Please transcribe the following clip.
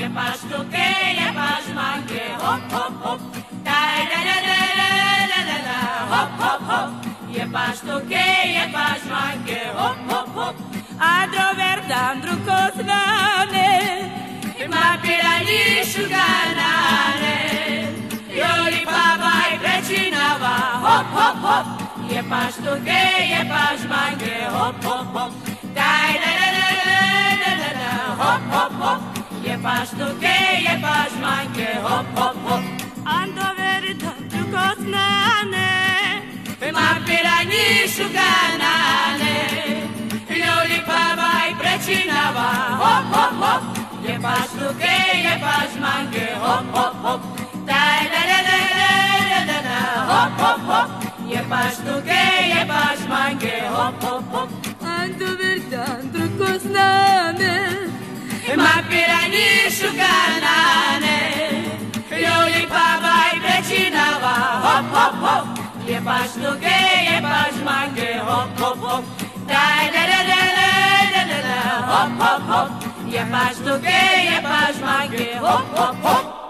je paštuke, je pažmanke, hop, hop, hop. Daj, da, da, da, da, da, da, hop, hop, hop. Je paštuke, je pažmanke, hop, hop, hop. A dober dan, drugo znane, ma pirani šuganane. Joli babaj prečinava, hop, hop, hop. Je paštuke, je pažmanke, hop, hop, hop. Daj, da, da, da, da, da, da, hop, hop, hop. Je paštuke, je pažmanke, hop, hop, hop. Ando verita drugo znane, ma pirani šuganane. Joli babaj prečinava, hop, hop, hop. Je paštuke, je pažmanke, hop, hop, hop. Daj, da, da, da, da, da, da, hop, hop, hop. Je paštuke, je pažmanke, hop, hop, hop. Ando verdan drugo znane, ma pirani šuganane. Joli babaj prečinava, hop, hop, hop. Je paštuke, je pažmanke, hop, hop, hop. Daj, da, da, da, da, da, da, hop, hop, hop. Je paštuke, je pažmanke, hop, hop, hop.